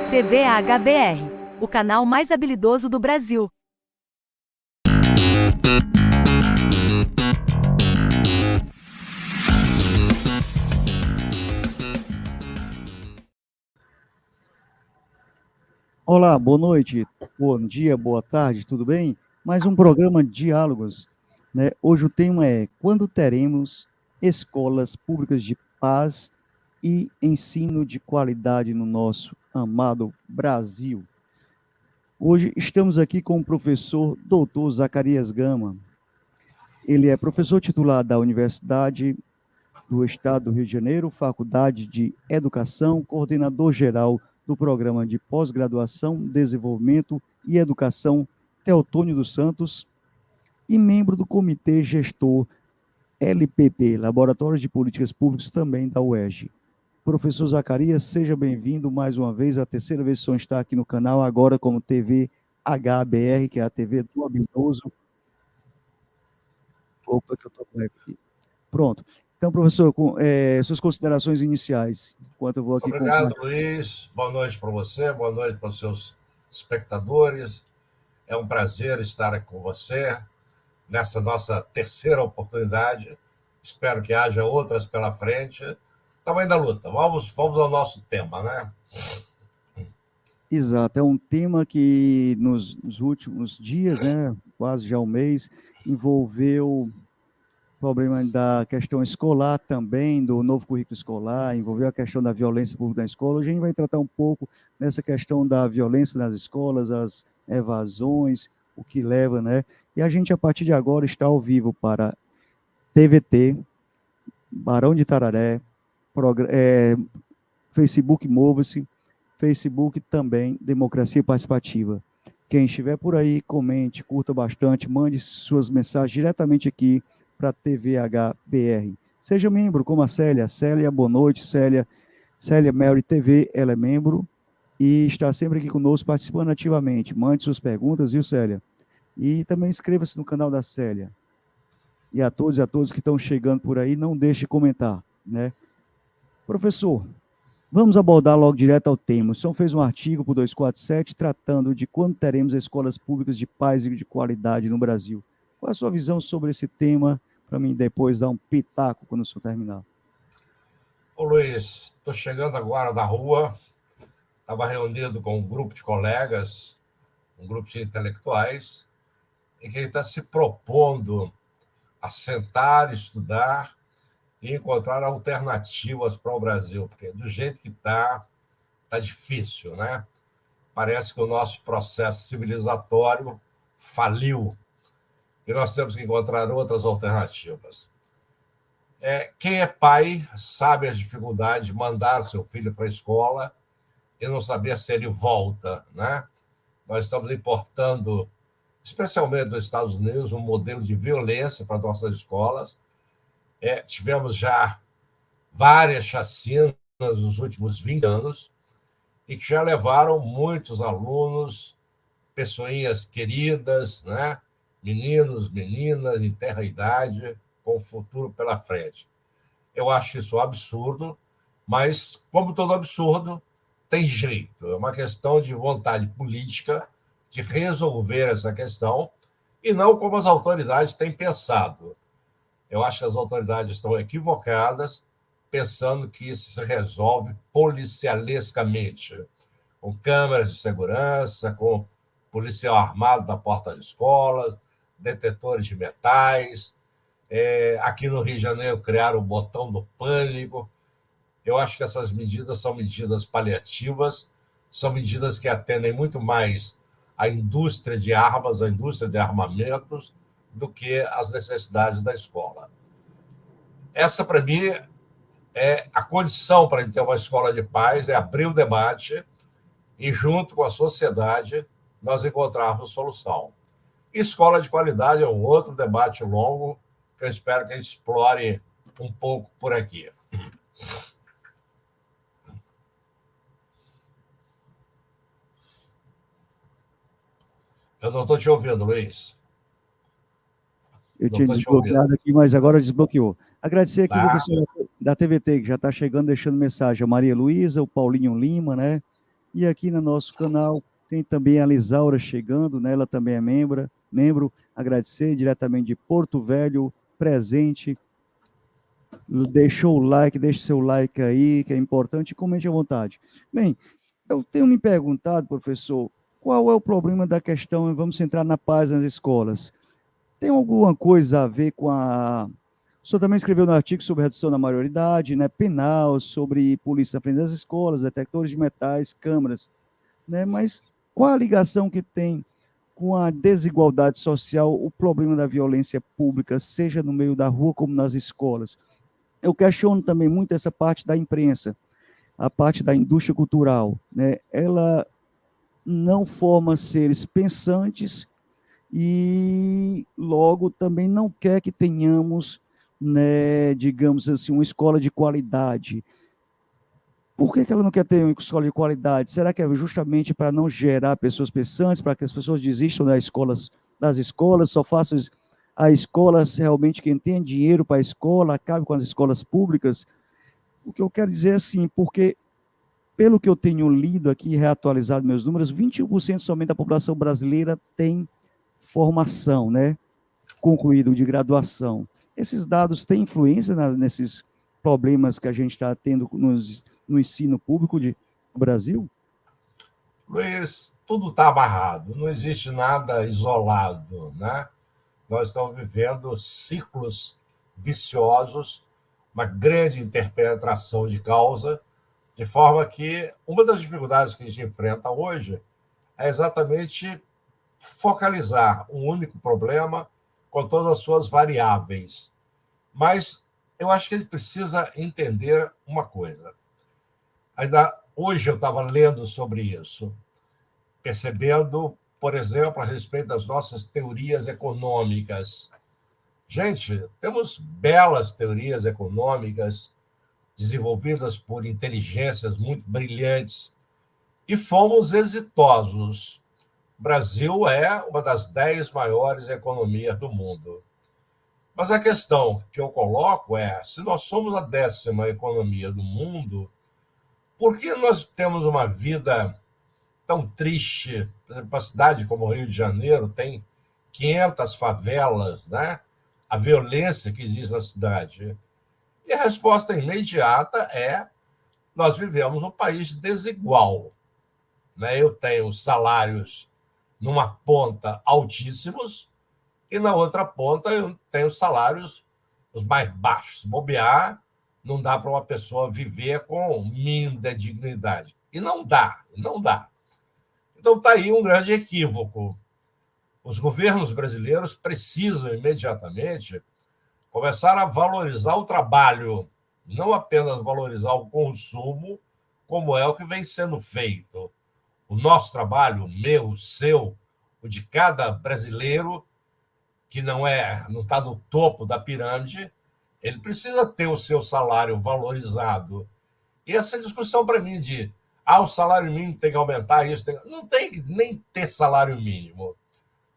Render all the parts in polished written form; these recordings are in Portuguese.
TV HBR, o canal mais habilidoso do Brasil. Olá, boa noite, bom dia, boa tarde, tudo bem? Mais um programa Diálogos, né? Hoje o tema é: quando teremos escolas públicas de paz e ensino de qualidade no nosso amado Brasil? Hoje estamos aqui com o professor Dr. Zacarias Gama. Ele é professor titular da Universidade do Estado do Rio de Janeiro, Faculdade de Educação, coordenador geral do Programa de Pós-Graduação, Desenvolvimento e Educação Teotônio dos Santos e membro do Comitê Gestor LPP, Laboratório de Políticas Públicas, também da UERJ. Professor Zacarias, seja bem-vindo mais uma vez, a terceira vez que o senhor está aqui no canal, agora como TV HBR, que é a TV do Habilidoso. Opa, que eu estou com aqui. Pronto. Então, professor, suas considerações iniciais, enquanto eu vou aqui... Obrigado, Luiz. Boa noite para você, boa noite para os seus espectadores. É um prazer estar aqui com você nessa nossa terceira oportunidade. Espero que haja outras pela frente. Tamanho da luta. Vamos ao nosso tema, né? Exato. É um tema que nos últimos dias, né, quase já um mês, envolveu problema da questão escolar também, do novo currículo escolar, envolveu a questão da violência pública na escola. Hoje a gente vai tratar um pouco nessa questão da violência nas escolas, as evasões, o que leva, né? E a gente, a partir de agora, está ao vivo para TVT, Barão de Tararé, Facebook Mova-se, Facebook também, Democracia Participativa. Quem estiver por aí, comente, curta bastante, mande suas mensagens diretamente aqui para a TV HBR. Seja membro, como a Célia. Célia, boa noite, Célia. Célia Mary TV, ela é membro e está sempre aqui conosco, participando ativamente. Mande suas perguntas, viu, Célia? E também inscreva-se no canal da Célia. E a todos que estão chegando por aí, não deixe de comentar, né? Professor, vamos abordar logo direto ao tema. O senhor fez um artigo para o 247 tratando de quando teremos escolas públicas de paz e de qualidade no Brasil. Qual a sua visão sobre esse tema, para mim depois dar um pitaco quando o senhor terminar? Ô Luiz, estou chegando agora da rua, estava reunido com um grupo de colegas, um grupo de intelectuais, em que ele está se propondo a sentar, estudar e encontrar alternativas para o Brasil, porque do jeito que está difícil, né? Parece que o nosso processo civilizatório faliu e nós temos que encontrar outras alternativas. Quem é pai sabe as dificuldades de mandar seu filho para a escola e não saber se ele volta, né? Nós estamos importando, especialmente dos Estados Unidos, um modelo de violência para nossas escolas. Tivemos já várias chacinas nos últimos 20 anos e que já levaram muitos alunos, pessoinhas queridas, né? Meninos, meninas, em tenra idade, com o futuro pela frente. Eu acho isso um absurdo, mas, como todo absurdo, tem jeito. É uma questão de vontade política de resolver essa questão e não como as autoridades têm pensado. Eu acho que as autoridades estão equivocadas, pensando que isso se resolve policialescamente, com câmeras de segurança, com policial armado na porta das escolas, detetores de metais. Aqui no Rio de Janeiro criaram o botão do pânico. Eu acho que essas medidas são medidas paliativas, são medidas que atendem muito mais à indústria de armas, à indústria de armamentos, do que às necessidades da escola. Essa, para mim, é a condição para ter uma escola de paz, é abrir o debate e, junto com a sociedade, nós encontrarmos solução. Escola de qualidade é um outro debate longo, que eu espero que a gente explore um pouco por aqui. Eu não estou te ouvindo, Luiz. Eu tinha desbloqueado aqui, mas agora desbloqueou. Agradecer aqui o pessoal da TVT, que já está chegando, deixando mensagem. A Maria Luísa, o Paulinho Lima, né? E aqui no nosso canal tem também a Lisaura chegando, né? Ela também é membro. Agradecer diretamente de Porto Velho, presente. Deixou o like, deixe seu like aí, que é importante, e comente à vontade. Bem, eu tenho me perguntado, professor, qual é o problema da questão, vamos centrar na paz nas escolas. Tem alguma coisa a ver com a... O senhor também escreveu no artigo sobre redução da maioridade, né, penal, sobre polícia na frente das escolas, detectores de metais, câmeras, né, mas qual a ligação que tem com a desigualdade social, o problema da violência pública, seja no meio da rua como nas escolas? Eu questiono também muito essa parte da imprensa, a parte da indústria cultural, né? Ela não forma seres pensantes e logo também não quer que tenhamos, né, digamos assim, uma escola de qualidade. Por que ela não quer ter uma escola de qualidade? Será que é justamente para não gerar pessoas pensantes, para que as pessoas desistam das escolas, só façam a escolas realmente quem tem dinheiro para a escola, acabe com as escolas públicas? O que eu quero dizer é assim, porque pelo que eu tenho lido aqui, reatualizado meus números, 21% somente da população brasileira tem formação, né? Concluído de graduação. Esses dados têm influência nesses problemas que a gente está tendo no ensino público do Brasil? Luiz, tudo está amarrado, não existe nada isolado, né? Nós estamos vivendo ciclos viciosos, uma grande interpenetração de causa, de forma que uma das dificuldades que a gente enfrenta hoje é exatamente focalizar um único problema com todas as suas variáveis. Mas eu acho que ele precisa entender uma coisa. Ainda hoje eu estava lendo sobre isso, percebendo, por exemplo, a respeito das nossas teorias econômicas. Gente, temos belas teorias econômicas desenvolvidas por inteligências muito brilhantes e fomos exitosos. O Brasil é uma das 10 maiores economias do mundo. Mas a questão que eu coloco é, se nós somos a 10ª economia do mundo, por que nós temos uma vida tão triste? Por exemplo, uma cidade como o Rio de Janeiro tem 500 favelas, né? A violência que existe na cidade. E a resposta imediata é: nós vivemos um país desigual, né? Eu tenho salários numa ponta altíssimos e na outra ponta eu tenho salários os mais baixos. Se bobear, não dá para uma pessoa viver com um mínimo de dignidade. E não dá, não dá. Então está aí um grande equívoco. Os governos brasileiros precisam imediatamente começar a valorizar o trabalho, não apenas valorizar o consumo, como é o que vem sendo feito. O nosso trabalho, o meu, o seu, o de cada brasileiro, que não está no topo da pirâmide, ele precisa ter o seu salário valorizado. E essa discussão para mim de o salário mínimo tem que aumentar, não tem que nem ter salário mínimo.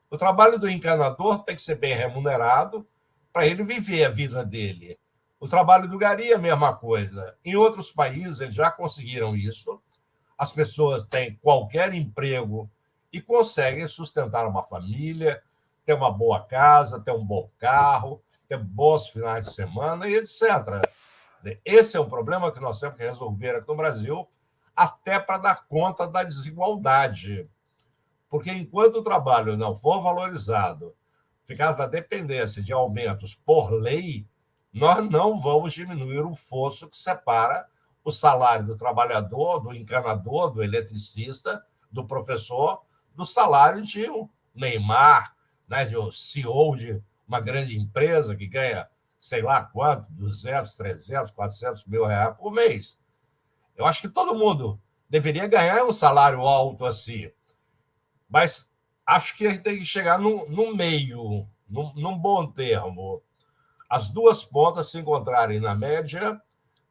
O trabalho do encanador tem que ser bem remunerado para ele viver a vida dele. O trabalho do gari é a mesma coisa. Em outros países, eles já conseguiram isso. As pessoas têm qualquer emprego e conseguem sustentar uma família, ter uma boa casa, ter um bom carro, ter bons finais de semana e etc. Esse é um problema que nós temos que resolver aqui no Brasil, até para dar conta da desigualdade. Porque enquanto o trabalho não for valorizado, ficar na dependência de aumentos por lei, nós não vamos diminuir o fosso que separa o salário do trabalhador, do encanador, do eletricista, do professor, do salário de um Neymar, né, de um CEO de uma grande empresa que ganha, sei lá quanto, 200, 300, 400 mil reais por mês. Eu acho que todo mundo deveria ganhar um salário alto assim, mas acho que a gente tem que chegar no meio, num bom termo. As duas pontas se encontrarem na média,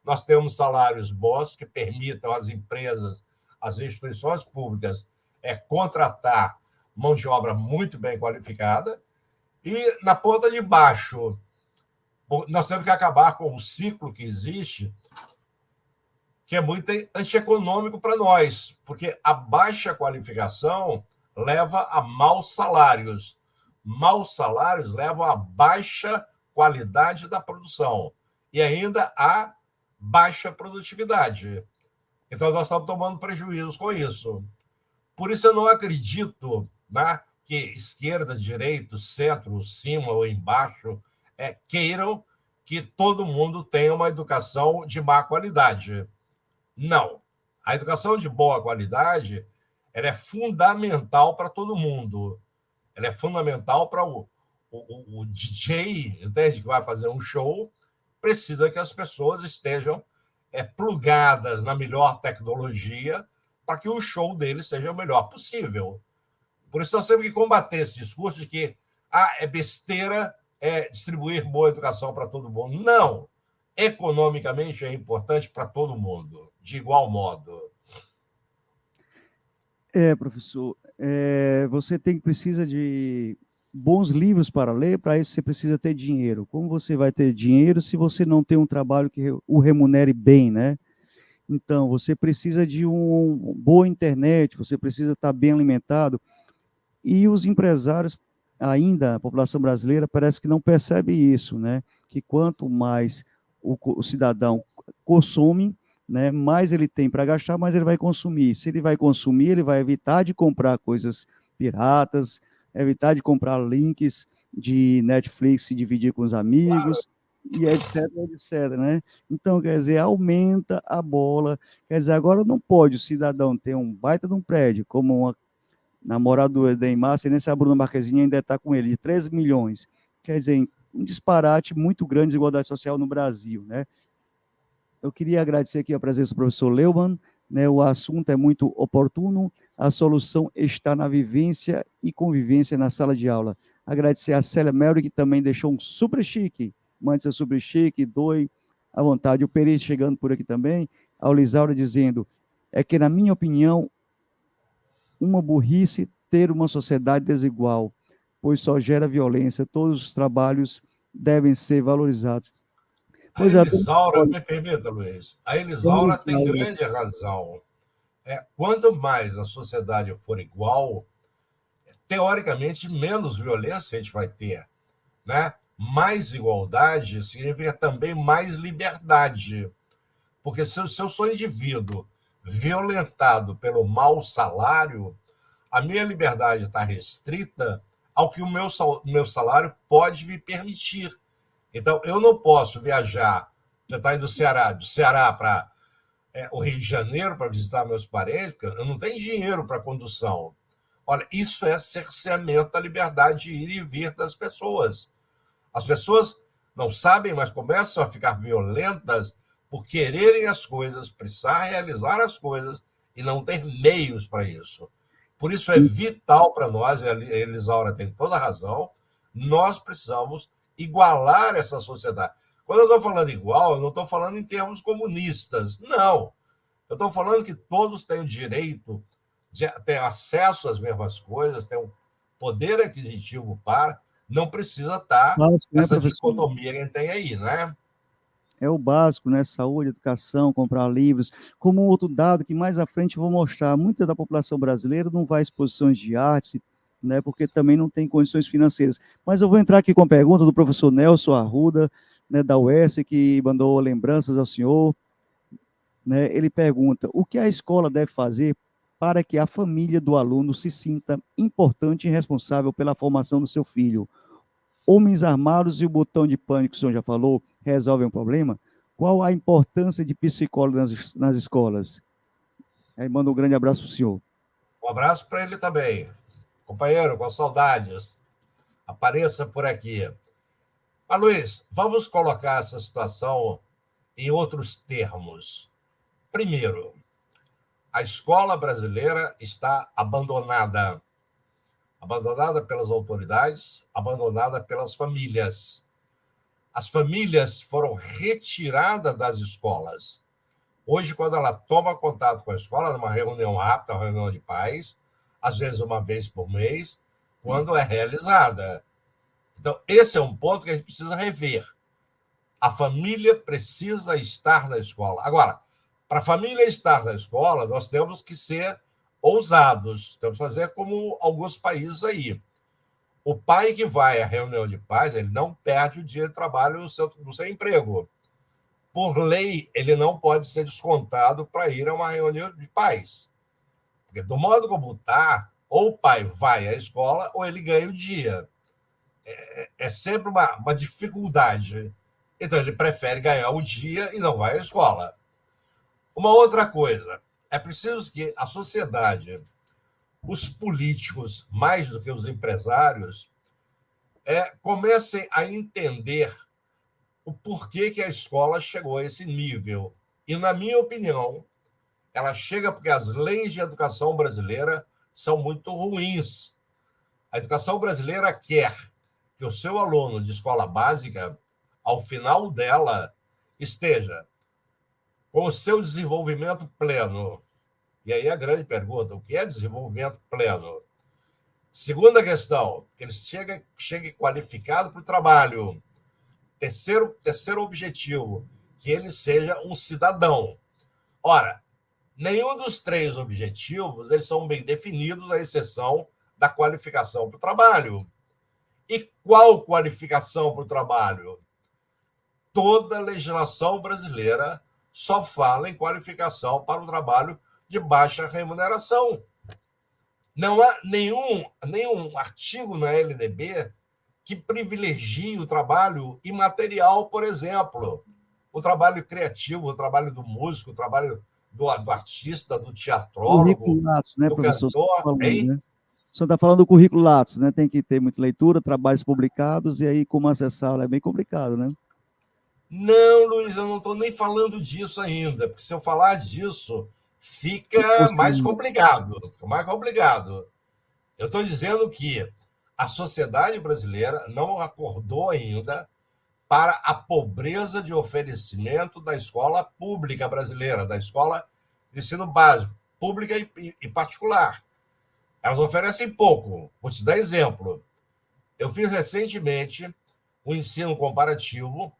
nós temos salários bons que permitam às empresas, às instituições públicas, contratar mão de obra muito bem qualificada, e na ponta de baixo, nós temos que acabar com o ciclo que existe que é muito antieconômico para nós, porque a baixa qualificação leva a maus salários. Maus salários levam a baixa qualidade da produção e ainda a baixa produtividade. Então, nós estamos tomando prejuízos com isso. Por isso, eu não acredito, né, que esquerda, direita, centro, cima ou embaixo queiram que todo mundo tenha uma educação de má qualidade. Não. A educação de boa qualidade ela é fundamental para todo mundo. Ela é fundamental para o DJ, entende, que vai fazer um show, precisa que as pessoas estejam plugadas na melhor tecnologia para que o show dele seja o melhor possível. Por isso, nós temos que combater esse discurso de que é besteira distribuir boa educação para todo mundo. Não! Economicamente é importante para todo mundo, de igual modo. Professor, você precisa de bons livros para ler, para isso você precisa ter dinheiro. Como você vai ter dinheiro se você não tem um trabalho que o remunere bem, né? Então, você precisa de uma boa internet, você precisa estar bem alimentado, e os empresários, ainda, a população brasileira, parece que não percebe isso, né? Que quanto mais o cidadão consome, né, mais ele tem para gastar, mais ele vai consumir. Se ele vai consumir, ele vai evitar de comprar coisas piratas, evitar de comprar links de Netflix e dividir com os amigos, e etc, etc, né? Então, quer dizer, aumenta a bola. Quer dizer, agora não pode o cidadão ter um baita de um prédio, como uma namorada do Neymar, se nem se a Bruna Marquezine ainda está com ele, de 13 milhões. Quer dizer, um disparate muito grande de desigualdade social no Brasil, né? Eu queria agradecer aqui a presença do professor Leumann, né? O assunto é muito oportuno, a solução está na vivência e convivência na sala de aula. Agradecer a Célia Melry, que também deixou um super chique, mande seu super chique, doe à vontade. O Peri chegando por aqui também, a Lisaura dizendo, que na minha opinião, uma burrice ter uma sociedade desigual, pois só gera violência, todos os trabalhos devem ser valorizados. Pois a Elisaura, me permita, Luiz, a Elisaura tem Elisaura. grande razão. Quanto mais a sociedade for igual, teoricamente, menos violência a gente vai ter, né? Mais igualdade significa também mais liberdade. Porque se eu sou indivíduo violentado pelo mau salário, a minha liberdade está restrita ao que o meu salário pode me permitir. Então, eu não posso viajar, tentar ir do Ceará para o Rio de Janeiro para visitar meus parentes, porque eu não tenho dinheiro para condução. Olha, isso é cerceamento da liberdade de ir e vir das pessoas. As pessoas não sabem, mas começam a ficar violentas por quererem as coisas, precisar realizar as coisas e não ter meios para isso. Por isso é vital para nós, e a Elisaura tem toda a razão, nós precisamos igualar essa sociedade. Quando eu estou falando igual, eu não estou falando em termos comunistas, não. Eu estou falando que todos têm o direito de ter acesso às mesmas coisas, têm um poder aquisitivo para, não precisa estar essa dicotomia que a gente tem aí, né? É o básico, né? Saúde, educação, comprar livros. Como um outro dado que mais à frente eu vou mostrar, muita da população brasileira não vai a exposições de arte, né? Porque também não tem condições financeiras. Mas eu vou entrar aqui com a pergunta do professor Nelson Arruda, né, da UES, que mandou lembranças ao senhor. Né? Ele pergunta, o que a escola deve fazer para que a família do aluno se sinta importante e responsável pela formação do seu filho? Homens armados e o botão de pânico, o senhor já falou, resolvem o problema? Qual a importância de psicólogo nas escolas? Aí manda um grande abraço para o senhor. Um abraço para ele também. Companheiro, com saudades. Apareça por aqui. Mas, Luiz, vamos colocar essa situação em outros termos. Primeiro, a escola brasileira está abandonada. Abandonada pelas autoridades, abandonada pelas famílias. As famílias foram retiradas das escolas. Hoje, quando ela toma contato com a escola, numa reunião rápida, uma reunião de pais, às vezes uma vez por mês, quando é realizada. Então, esse é um ponto que a gente precisa rever. A família precisa estar na escola. Agora, Para a família estar na escola, nós temos que ser ousados, temos que fazer como alguns países aí. O pai que vai à reunião de pais, ele não perde o dia de trabalho no seu emprego. Por lei, ele não pode ser descontado para ir a uma reunião de pais. Porque, do modo como está, ou o pai vai à escola ou ele ganha o dia. É sempre uma dificuldade. Então, ele prefere ganhar o dia e não vai à escola. Uma outra coisa, é preciso que a sociedade, os políticos, mais do que os empresários, comecem a entender o porquê que a escola chegou a esse nível. E, na minha opinião, ela chega porque as leis de educação brasileira são muito ruins. A educação brasileira quer que o seu aluno de escola básica, ao final dela, esteja com o seu desenvolvimento pleno. E aí a grande pergunta, o que é desenvolvimento pleno? Segunda questão, que ele chegue qualificado para o trabalho. Terceiro objetivo, que ele seja um cidadão. Ora, nenhum dos três objetivos eles são bem definidos, à exceção da qualificação para o trabalho. E qual qualificação para o trabalho? Toda a legislação brasileira só fala em qualificação para o trabalho de baixa remuneração. Não há nenhum artigo na LDB que privilegie o trabalho imaterial, por exemplo. O trabalho criativo, o trabalho do músico, o trabalho do artista, do teatrólogo, currículo Lattes, né, do professor? cantor. Né? O senhor está falando do currículo Lattes, né? Tem que ter muita leitura, trabalhos publicados, e aí como acessá-lo é bem complicado, né? Não, Luiz, eu não estou nem falando disso ainda, porque se eu falar disso, fica mais complicado. Eu estou dizendo que a sociedade brasileira não acordou ainda para a pobreza de oferecimento da escola pública brasileira, da escola de ensino básico, pública e particular. Elas oferecem pouco. Vou te dar exemplo. Eu fiz recentemente um ensino comparativo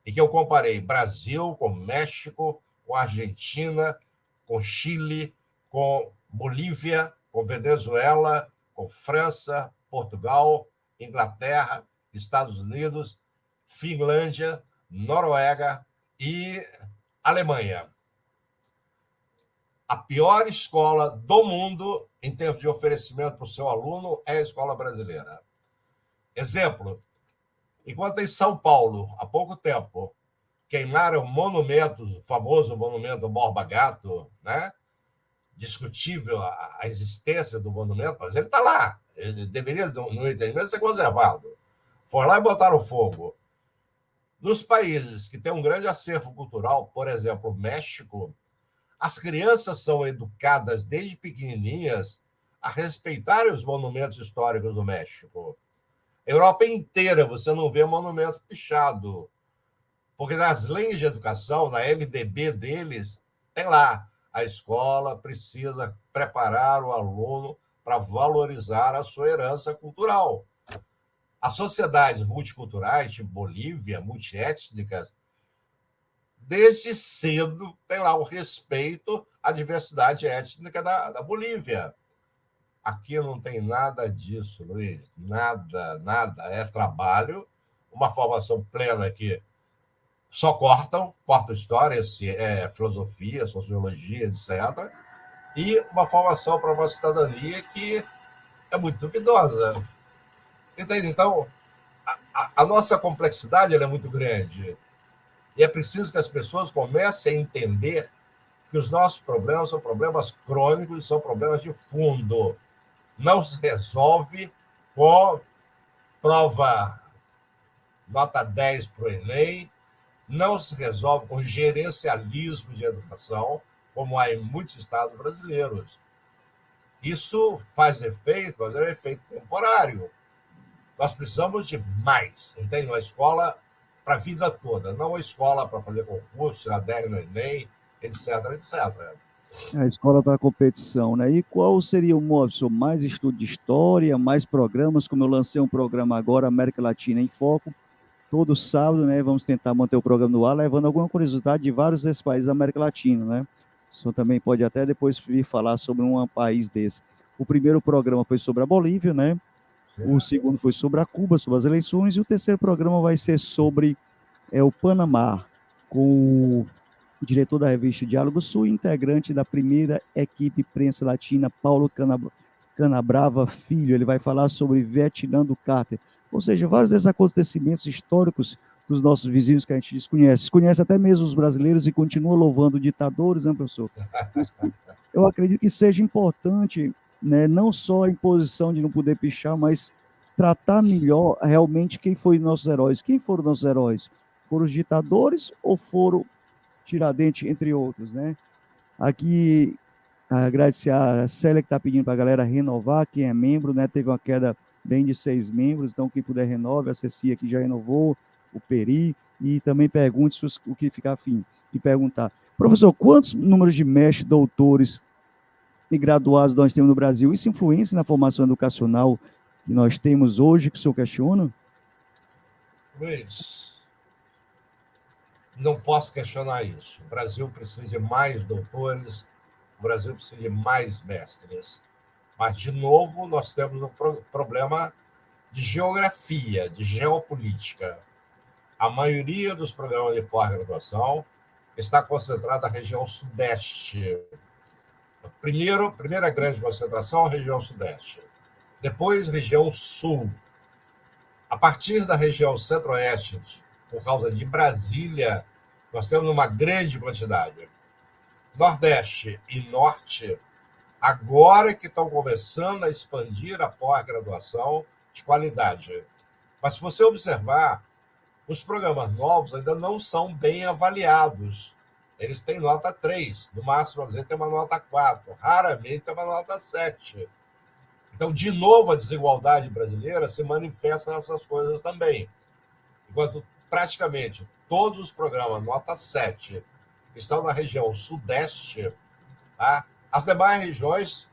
em que eu comparei Brasil com México, com Argentina, com Chile, com Bolívia, com Venezuela, com França, Portugal, Inglaterra, Estados Unidos, Finlândia, Noruega e Alemanha. A pior escola do mundo, em termos de oferecimento para o seu aluno, é a escola brasileira. Exemplo, enquanto em São Paulo, há pouco tempo, queimaram monumentos, o famoso monumento Borba Gato, né? Discutível a existência do monumento, mas ele está lá. Ele deveria, no entendimento, ser conservado. Foram lá e botaram fogo. Nos países que têm um grande acervo cultural, por exemplo, o México, as crianças são educadas desde pequenininhas a respeitarem os monumentos históricos do México. Europa inteira você não vê monumento pichado, porque nas leis de educação, na LDB deles, tem lá, a escola precisa preparar o aluno para valorizar a sua herança cultural. As sociedades multiculturais, tipo Bolívia, multiétnicas, desde cedo tem lá o respeito à diversidade étnica da Bolívia. Aqui não tem nada disso, Luiz. Nada. É trabalho, uma formação plena que só cortam história, filosofia, sociologia, etc. E uma formação para uma cidadania que é muito duvidosa. Entende? Então, a nossa complexidade ela é muito grande. E é preciso que as pessoas comecem a entender que os nossos problemas são problemas crônicos, são problemas de fundo. Não se resolve com prova nota 10 para o Enem, não se resolve com gerencialismo de educação, como há em muitos estados brasileiros. Isso faz efeito, mas é um efeito temporário. Nós precisamos de mais, entende? Uma escola para a vida toda, não uma escola para fazer concurso, tirar 10 no Enem, etc, etc. A escola para a competição, né? E qual seria o modo? Mais estudo de história, mais programas, como eu lancei um programa agora, América Latina em Foco, todo sábado, né, vamos tentar manter o programa no ar, levando alguma curiosidade de vários desses países da América Latina, né? O senhor também pode até depois vir falar sobre um país desse. O primeiro programa foi sobre a Bolívia, né? O segundo foi sobre a Cuba, sobre as eleições, e o terceiro programa vai ser sobre o Panamá, com o diretor da revista Diálogo Sul, integrante da primeira equipe prensa latina, Paulo Canabrava Filho. Ele vai falar sobre Vietnã do Carter, ou seja, vários desses acontecimentos históricos dos nossos vizinhos que a gente desconhece. Conhece até mesmo os brasileiros e continua louvando ditadores, né, professor? Eu acredito que seja importante, né, não só a imposição de não poder pichar, mas tratar melhor realmente quem foi nossos heróis. Quem foram nossos heróis? Foram os ditadores ou foram Tiradentes, entre outros, né? Aqui, agradecer a Célia que está pedindo para a galera renovar, quem é membro, né? Teve uma queda bem de 6 membros, então quem puder renove, a Ceci aqui já renovou, o Peri, e também pergunte o que ficar afim de perguntar. Professor, quantos números de mestres, doutores e graduados nós temos no Brasil? Isso influencia na formação educacional que nós temos hoje, que o senhor questiona? Luiz, não posso questionar isso. O Brasil precisa de mais doutores, o Brasil precisa de mais mestres. Mas, de novo, nós temos um problema de geografia, de geopolítica. A maioria dos programas de pós-graduação está concentrada na região sudeste. Primeira grande concentração, a região sudeste. Depois, região sul. A partir da região centro-oeste, por causa de Brasília, nós temos uma grande quantidade. Nordeste e norte, agora que estão começando a expandir a pós-graduação de qualidade. Mas se você observar, os programas novos ainda não são bem avaliados. Eles têm nota 3, no máximo, às vezes, tem uma nota 4, raramente tem uma nota 7. Então, de novo, a desigualdade brasileira se manifesta nessas coisas também. Enquanto praticamente todos os programas nota 7 estão na região sudeste, tá? As demais regiões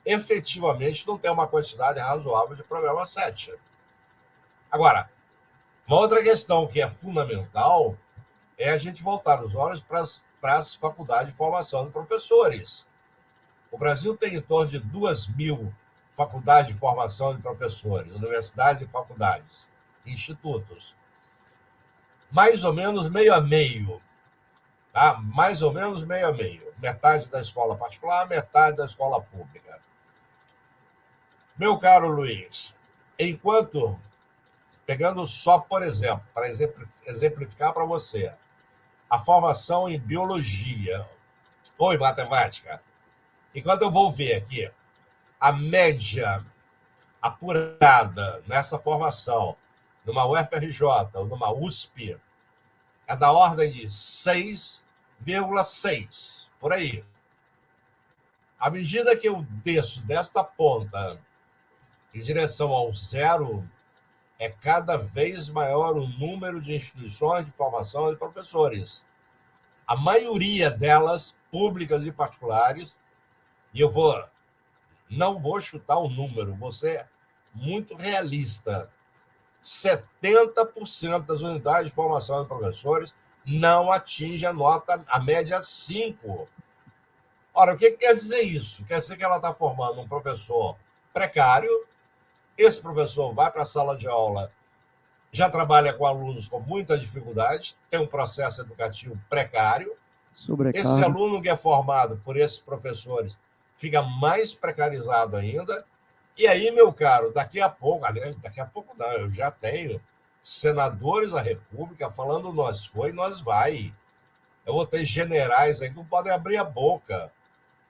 efetivamente não têm uma quantidade razoável de programa 7. Agora, uma outra questão que é fundamental é a gente voltar os olhos para as faculdades de formação de professores. O Brasil tem em torno de 2.000 faculdades de formação de professores, universidades e faculdades, institutos. Mais ou menos meio a meio. Tá? Mais ou menos meio a meio. Metade da escola particular, metade da escola pública. Meu caro Luiz, enquanto, pegando só, por exemplo, para exemplificar para você, a formação em biologia ou em matemática, enquanto eu vou ver aqui a média apurada nessa formação numa UFRJ ou numa USP é da ordem de 6,6, por aí. À medida que eu desço desta ponta em direção ao zero, é cada vez maior o número de instituições de formação de professores. A maioria delas, públicas e particulares, e não vou chutar o número, vou ser muito realista. 70% das unidades de formação de professores não atingem a média 5. Ora, o que quer dizer isso? Quer dizer que ela está formando um professor precário, esse professor vai para a sala de aula, já trabalha com alunos com muita dificuldade, tem um processo educativo precário. Esse aluno que é formado por esses professores fica mais precarizado ainda. E aí, meu caro, daqui a pouco não, eu já tenho senadores da República falando nós foi, nós vai. Eu vou ter generais aí que não podem abrir a boca,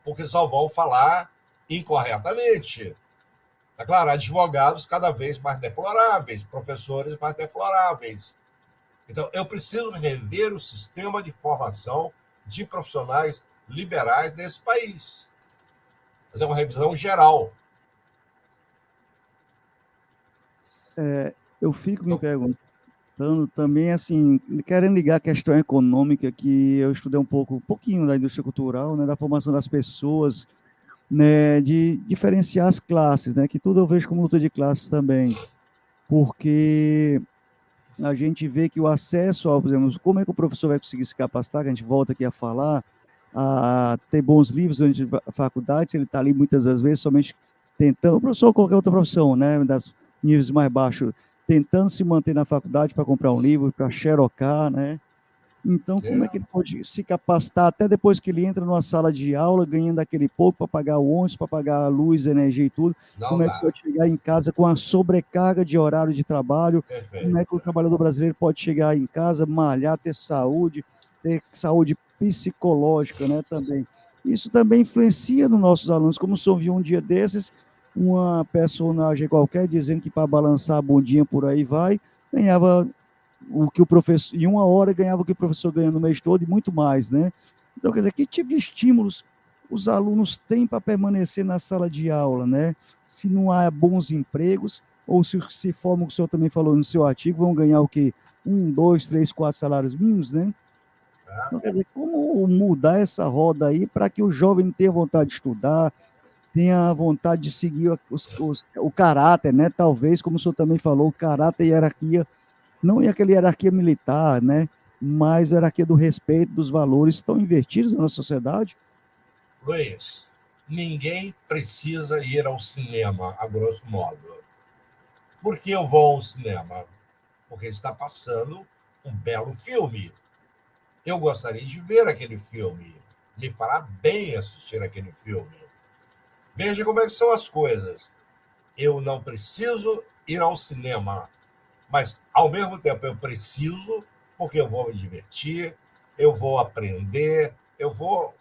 porque só vão falar incorretamente. É claro, advogados cada vez mais deploráveis, professores mais deploráveis. Então, eu preciso rever o sistema de formação de profissionais liberais nesse país. Fazer uma revisão geral. Eu fico me perguntando também, assim, querendo ligar a questão econômica, que eu estudei um pouquinho da indústria cultural, né, da formação das pessoas, né, de diferenciar as classes, né, que tudo eu vejo como luta de classes também, porque a gente vê que o acesso ao, por exemplo, como é que o professor vai conseguir se capacitar, que a gente volta aqui a falar, a ter bons livros durante a faculdade, se ele está ali muitas das vezes somente tentando, o professor ou qualquer outra profissão, né, das níveis mais baixos, tentando se manter na faculdade para comprar um livro, para xerocar, né, então, como é que ele pode se capacitar até depois que ele entra numa sala de aula, ganhando aquele pouco para pagar o ônibus, para pagar a luz, a energia e tudo? Não Como é que dá. pode chegar em casa com a sobrecarga de horário de trabalho? Como é que o Perfeito. trabalhador brasileiro pode chegar em casa, malhar, ter saúde psicológica, né, também? Isso também influencia nos nossos alunos. Como só vi um dia desses, uma personagem qualquer dizendo que para balançar a bundinha por aí vai, ganhava o que o professor, em uma hora ganhava o que o professor ganha no mês todo e muito mais, né? Então, quer dizer, que tipo de estímulos os alunos têm para permanecer na sala de aula, né? Se não há bons empregos, ou se formam, o que o senhor também falou no seu artigo, vão ganhar o quê? Um, dois, três, quatro salários mínimos, né? Então, quer dizer, como mudar essa roda aí para que o jovem tenha vontade de estudar, tenha vontade de seguir o caráter, né? Talvez, como o senhor também falou, o caráter e hierarquia não é aquela hierarquia militar, né? Mas a hierarquia do respeito, dos valores estão invertidos na nossa sociedade. Luiz, ninguém precisa ir ao cinema, a grosso modo. Por que eu vou ao cinema? Porque está passando um belo filme. Eu gostaria de ver aquele filme. Me fará bem assistir aquele filme. Veja como é que são as coisas. Eu não preciso ir ao cinema, mas ao mesmo tempo eu preciso, porque eu vou me divertir, eu vou aprender, eu vou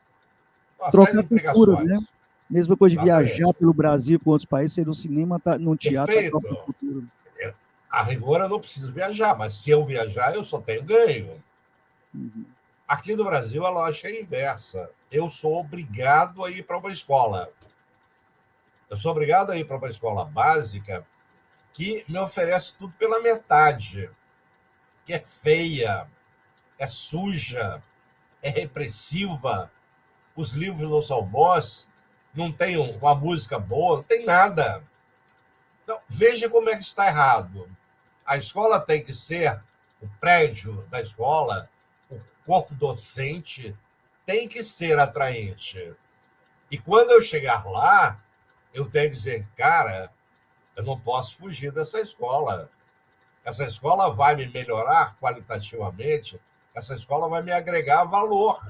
uma série Trocar de cultura, né? implicações. Mesma coisa de viajar Exatamente. pelo Brasil com outros países, ser no cinema, tá, no teatro, tá Perfeito. troca cultura. A rigor eu não preciso viajar, mas se eu viajar, eu só tenho ganho. Uhum. Aqui no Brasil, a lógica é inversa. Eu sou obrigado a ir para uma escola. Eu sou obrigado a ir para uma escola básica que me oferece tudo pela metade, que é feia, é suja, é repressiva, os livros não são bons, não tem uma música boa, não tem nada. Então, veja como é que está errado. A escola tem que ser, o prédio da escola, o corpo docente, tem que ser atraente. E quando eu chegar lá, eu tenho que dizer, cara, eu não posso fugir dessa escola. Essa escola vai me melhorar qualitativamente, essa escola vai me agregar valor.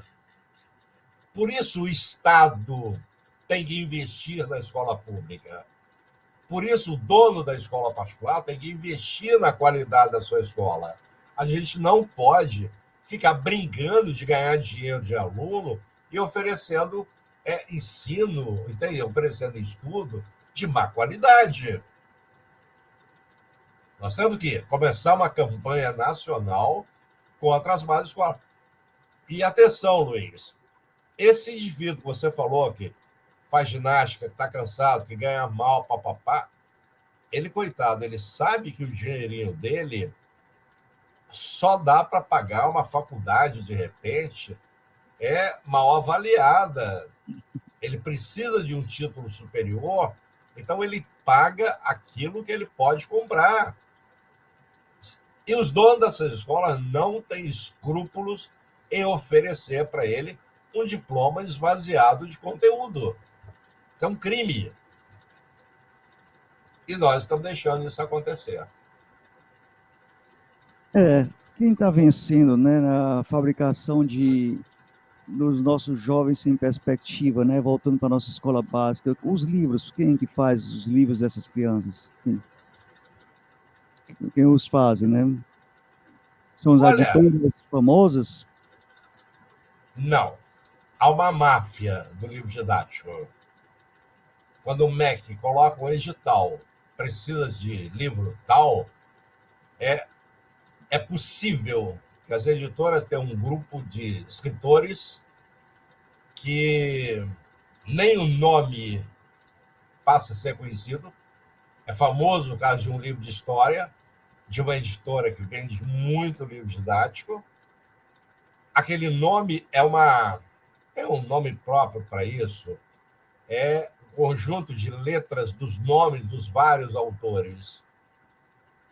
Por isso o Estado tem que investir na escola pública. Por isso o dono da escola particular tem que investir na qualidade da sua escola. A gente não pode ficar brincando de ganhar dinheiro de aluno e oferecendo ensino, entende? Oferecendo estudo de má qualidade. Nós temos que começar uma campanha nacional contra as más escolas. E atenção, Luiz, esse indivíduo que você falou que faz ginástica, que está cansado, que ganha mal, papapá, ele, coitado, ele sabe que o dinheirinho dele só dá para pagar uma faculdade, de repente, mal avaliada. Ele precisa de um título superior, então ele paga aquilo que ele pode comprar. E os donos dessas escolas não têm escrúpulos em oferecer para ele um diploma esvaziado de conteúdo. Isso é um crime. E nós estamos deixando isso acontecer. Quem está vencendo, né, na fabricação dos nossos jovens sem perspectiva, né, voltando para a nossa escola básica, os livros, quem que faz os livros dessas crianças? Quem os fazem, né? São as Olha, editoras famosas? não. Há uma máfia do livro didático. Quando o MEC coloca um edital, precisa de livro tal, é possível que as editoras tenham um grupo de escritores que nem o nome passa a ser conhecido. É famoso o caso de um livro de história, de uma editora que vende muito livro didático. Aquele nome tem um nome próprio para isso, é um conjunto de letras dos nomes dos vários autores.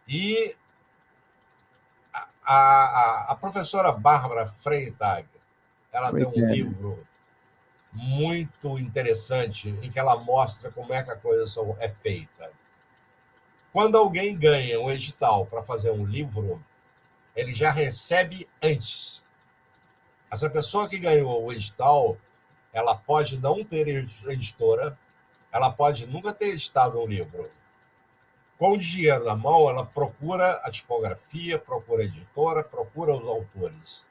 E A professora Bárbara Freytag, ela tem um Freitag. livro muito interessante em que ela mostra como é que a coisa é feita. Quando alguém ganha um edital para fazer um livro, ele já recebe antes. Essa pessoa que ganhou o edital, ela pode não ter editora, ela pode nunca ter editado um livro. Com o dinheiro na mão, ela procura a tipografia, procura a editora, procura os autores.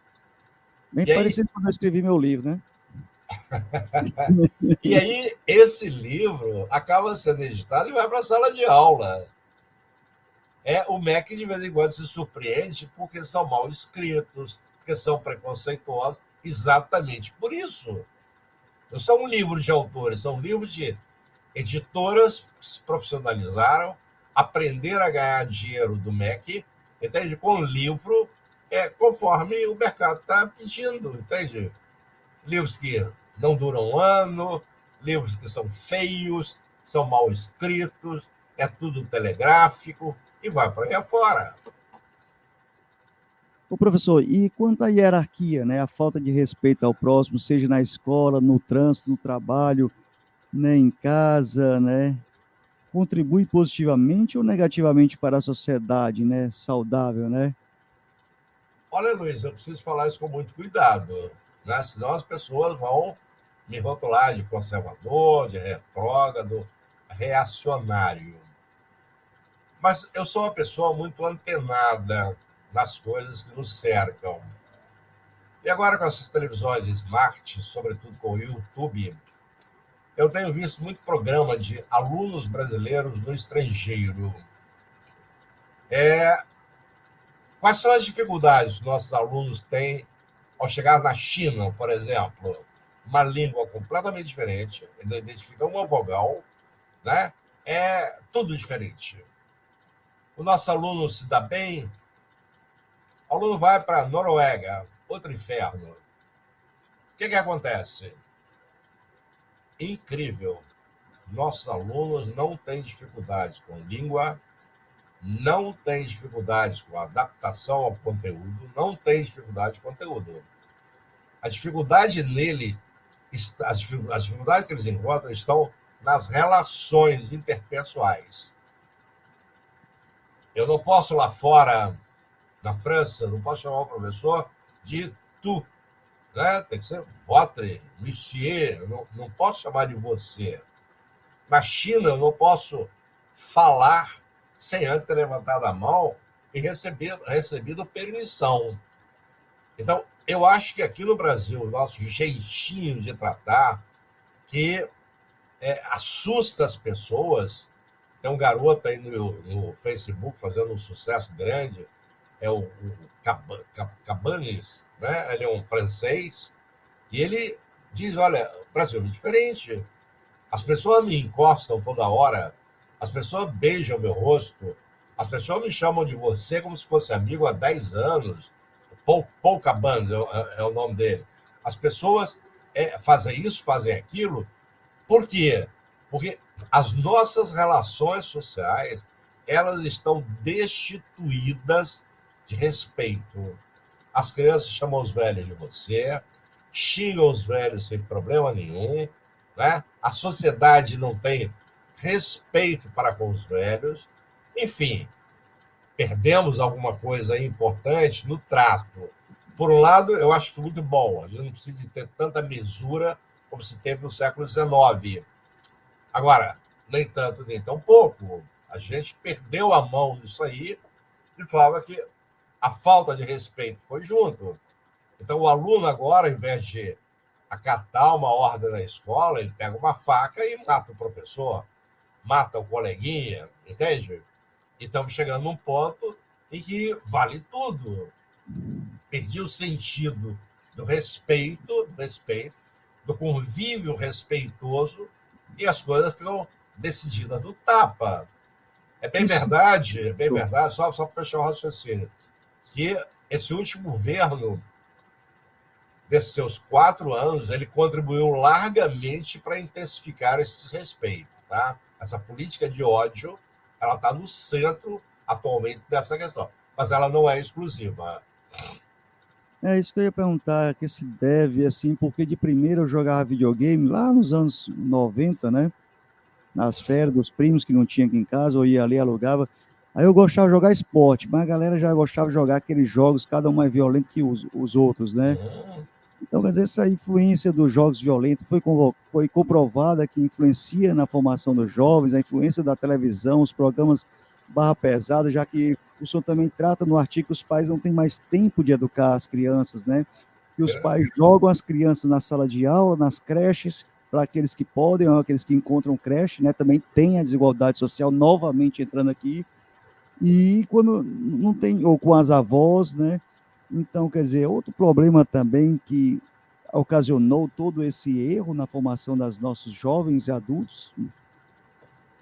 Bem E aí, parecido quando eu escrevi meu livro, né? esse livro acaba sendo editado e vai para a sala de aula. O MEC, de vez em quando, se surpreende porque são mal escritos, porque são preconceituosos, exatamente por isso. Não são livros de autores, são livros de editoras que se profissionalizaram, aprenderam a ganhar dinheiro do MEC, entende? Com livro, conforme o mercado está pedindo, entende? Livros que não duram um ano, livros que são feios, são mal escritos, é tudo telegráfico, e vai para aí afora. Ô, professor, e quanto à hierarquia, né? A falta de respeito ao próximo, seja na escola, no trânsito, no trabalho, né, em casa, né? Contribui positivamente ou negativamente para a sociedade, né? Saudável, né? Olha, Luiz, eu preciso falar isso com muito cuidado, né? Senão as pessoas vão me rotular de conservador, de retrógrado, reacionário. Mas eu sou uma pessoa muito antenada nas coisas que nos cercam. E agora com essas televisões smart, sobretudo com o YouTube, eu tenho visto muito programa de alunos brasileiros no estrangeiro. Quais são as dificuldades que nossos alunos têm ao chegar na China, por exemplo? Uma língua completamente diferente, ele identifica uma vogal, né? É tudo diferente. O nosso aluno se dá bem, o aluno vai para a Noruega, outro inferno. O que acontece? Incrível. Nossos alunos não têm dificuldades com língua, não têm dificuldades com adaptação ao conteúdo, não têm dificuldade com conteúdo. A dificuldade nele, as dificuldades que eles encontram estão nas relações interpessoais. Eu não posso lá fora, na França, não posso chamar o professor de tu, né? Tem que ser votre, monsieur, eu não posso chamar de você. Na China, eu não posso falar sem antes ter levantado a mão e recebido permissão. Então, eu acho que aqui no Brasil, o nosso jeitinho de tratar, que assusta as pessoas. Tem um garoto aí no Facebook fazendo um sucesso grande, é o Cabanes, né? Ele é um francês, e ele diz, olha, o Brasil é diferente. As pessoas me encostam toda hora, as pessoas beijam meu rosto, as pessoas me chamam de você como se fosse amigo há 10 anos. Paul Cabanes é o nome dele. As pessoas fazem isso, fazem aquilo. Por quê? Porque as nossas relações sociais, elas estão destituídas de respeito. As crianças chamam os velhos de você, xingam os velhos sem problema nenhum, né? A sociedade não tem respeito para com os velhos. Enfim, perdemos alguma coisa importante no trato. Por um lado, eu acho muito bom, a gente não precisa de ter tanta mesura como se teve no século XIX. Agora, nem tanto, nem tão pouco. A gente perdeu a mão nisso aí de forma que a falta de respeito foi junto. Então, o aluno agora, ao invés de acatar uma ordem na escola, ele pega uma faca e mata o professor, mata o coleguinha, entende? E estamos chegando num ponto em que vale tudo. Perdi o sentido do respeito, do convívio respeitoso, e as coisas ficam decididas no tapa. É bem verdade, só para fechar o raciocínio, que esse último governo, desses seus 4 anos, ele contribuiu largamente para intensificar esse desrespeito. Tá? Essa política de ódio, ela está no centro atualmente dessa questão. mas ela não é exclusiva. É isso que eu ia perguntar, que se deve, assim, porque de primeiro eu jogava videogame lá nos anos 90, né? Nas férias dos primos que não tinha aqui em casa, eu ia ali, alugava. Aí eu gostava de jogar esporte, mas a galera já gostava de jogar aqueles jogos, cada um mais violento que os outros, né? Uhum. Então, quer dizer, essa influência dos jogos violentos foi comprovada que influencia na formação dos jovens, a influência da televisão, os programas barra pesada, já que o senhor também trata no artigo que os pais não têm mais tempo de educar as crianças, né? Que os pais jogam as crianças na sala de aula, nas creches, para aqueles que podem, ou aqueles que encontram creche, né? Também tem a desigualdade social novamente entrando aqui, e quando não tem, ou com as avós, né? Então, quer dizer, outro problema também que ocasionou todo esse erro na formação das nossos jovens e adultos,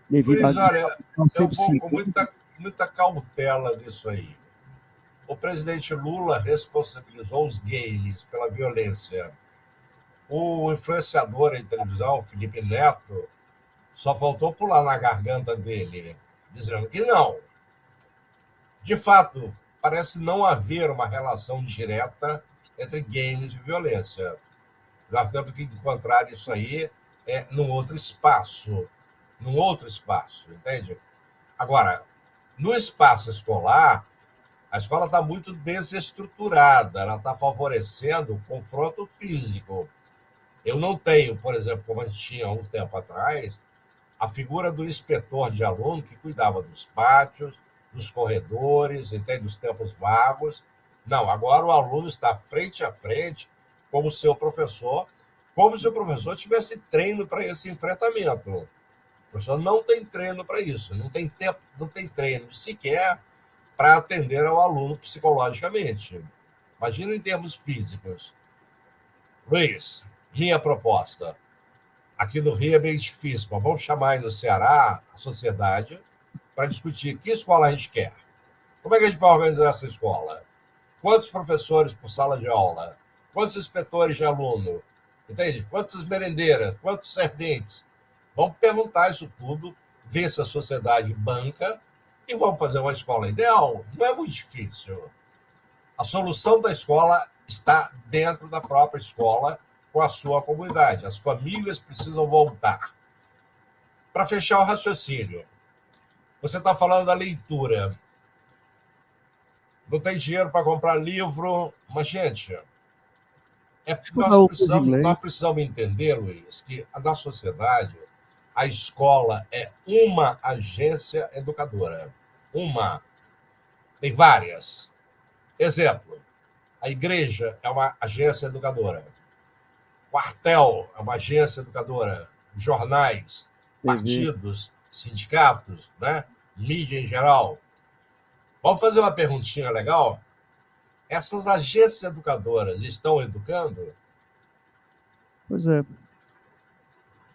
devido Luiz, a olha, eu sempre vou se com muita cautela nisso aí. O presidente Lula responsabilizou os gays pela violência. O influenciador em televisão, Felipe Neto, só faltou pular na garganta dele, dizendo que não. De fato, parece não haver uma relação direta entre games e violência. Nós temos que encontrar isso aí num outro espaço, entende? Agora, no espaço escolar, a escola está muito desestruturada, ela está favorecendo o confronto físico. Eu não tenho, por exemplo, como a gente tinha há um tempo atrás, a figura do inspetor de aluno que cuidava dos pátios, dos corredores, entende? Dos tempos vagos. Não, agora o aluno está frente a frente com o seu professor, como se o professor tivesse treino para esse enfrentamento. O professor não tem treino para isso, não tem tempo, não tem treino sequer para atender ao aluno psicologicamente. Imagina em termos físicos. Luiz, minha proposta. Aqui no Rio é bem difícil, mas vamos chamar aí no Ceará a sociedade para discutir que escola a gente quer. Como é que a gente vai organizar essa escola? Quantos professores por sala de aula? Quantos inspetores de aluno? Entende? Quantas merendeiras? Quantos serventes? Vamos perguntar isso tudo, ver se a sociedade banca e vamos fazer uma escola ideal. Não é muito difícil. A solução da escola está dentro da própria escola, com a sua comunidade. As famílias precisam voltar. Para fechar o raciocínio, você está falando da leitura. Não tem dinheiro para comprar livro, mas, gente, estudar o curso de nós inglês. precisamos entender, Luiz, que na sociedade a escola é uma agência educadora. Uma. Tem várias. Exemplo, a igreja é uma agência educadora. Quartel é uma agência educadora. Jornais, TV. partidos, sindicatos, né? Mídia em geral. Vamos fazer uma perguntinha legal? Essas agências educadoras estão educando? Pois é.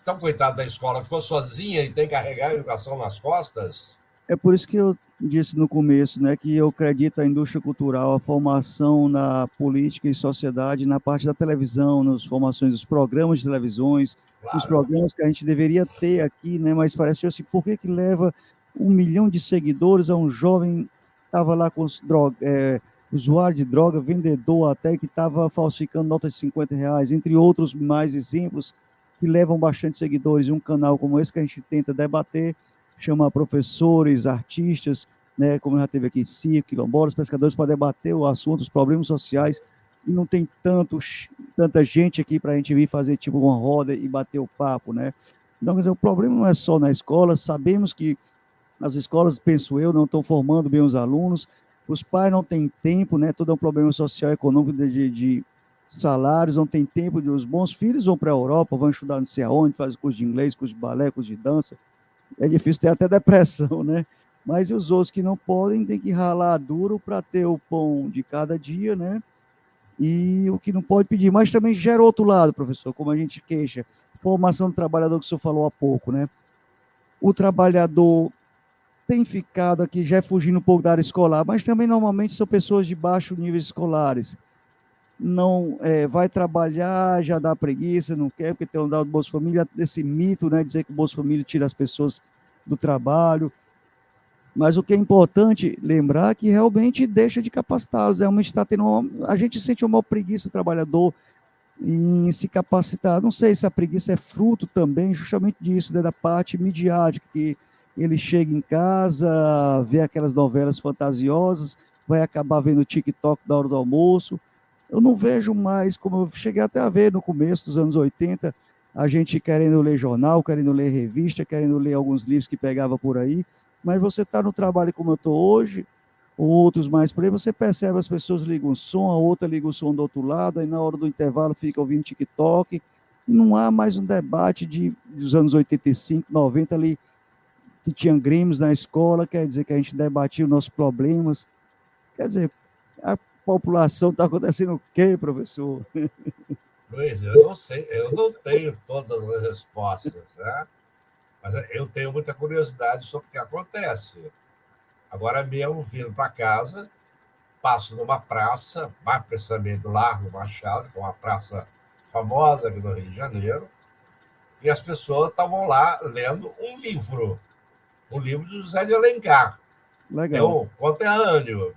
Então, coitado da escola, ficou sozinha e tem que carregar a educação nas costas? É por isso que eu disse no começo, né, que eu acredito a indústria cultural, a formação na política e sociedade, na parte da televisão, nas formações dos programas de televisões, os Claro. programas que a gente deveria ter aqui, né, mas parece assim, por que que leva 1 milhão de seguidores a um jovem que estava lá com usuário de droga, vendedor até, que estava falsificando notas de R$ 50, entre outros mais exemplos que levam bastante seguidores, e um canal como esse que a gente tenta debater, chamar professores, artistas, né, como já teve aqui, circo, quilombolas, pescadores, para debater o assunto, os problemas sociais, e não tem tanta gente aqui para a gente vir fazer tipo uma roda e bater o papo, né? Então, quer dizer, o problema não é só na escola, sabemos que as escolas, penso eu, não estão formando bem os alunos, os pais não têm tempo, né? Todo é um problema social, econômico de salários, não tem tempo, os bons filhos vão para a Europa, vão estudar não sei aonde, fazem curso de inglês, curso de balé, curso de dança, é difícil ter até depressão, né? Mas e os outros que não podem, tem que ralar duro para ter o pão de cada dia, né? E o que não pode pedir. Mas também gera outro lado, professor, como a gente queixa. Formação do trabalhador que o senhor falou há pouco, né? O trabalhador tem ficado aqui já fugindo um pouco da área escolar, mas também normalmente são pessoas de baixo nível escolares. Não vai trabalhar, já dá preguiça, não quer, porque tem um dado do Bolsa Família, esse mito, né, dizer que o Bolsa Família tira as pessoas do trabalho. Mas o que é importante lembrar é que realmente deixa de capacitá-los. Realmente está tendo a gente sente uma preguiça do trabalhador em se capacitar. Não sei se a preguiça é fruto também justamente disso, né, da parte midiática, que ele chega em casa, vê aquelas novelas fantasiosas, vai acabar vendo o TikTok da hora do almoço. Eu não vejo mais, como eu cheguei até a ver no começo dos anos 80, a gente querendo ler jornal, querendo ler revista, querendo ler alguns livros que pegava por aí, mas você está no trabalho como eu estou hoje, ou outros mais por aí, você percebe as pessoas ligam o som, a outra liga o som do outro lado, aí na hora do intervalo fica ouvindo TikTok, não há mais um debate dos anos 85, 90 ali, que tinha Grêmios na escola, quer dizer que a gente debatia os nossos problemas, quer dizer, a população está acontecendo o quê, professor? Luiz, eu não sei, eu não tenho todas as respostas, né? Mas eu tenho muita curiosidade sobre o que acontece. Agora mesmo, vindo para casa, passo numa praça, mais precisamente do Largo Machado, que é uma praça famosa aqui no Rio de Janeiro, e as pessoas estavam lá lendo um livro de José de Alencar, Legal. meu conterrâneo.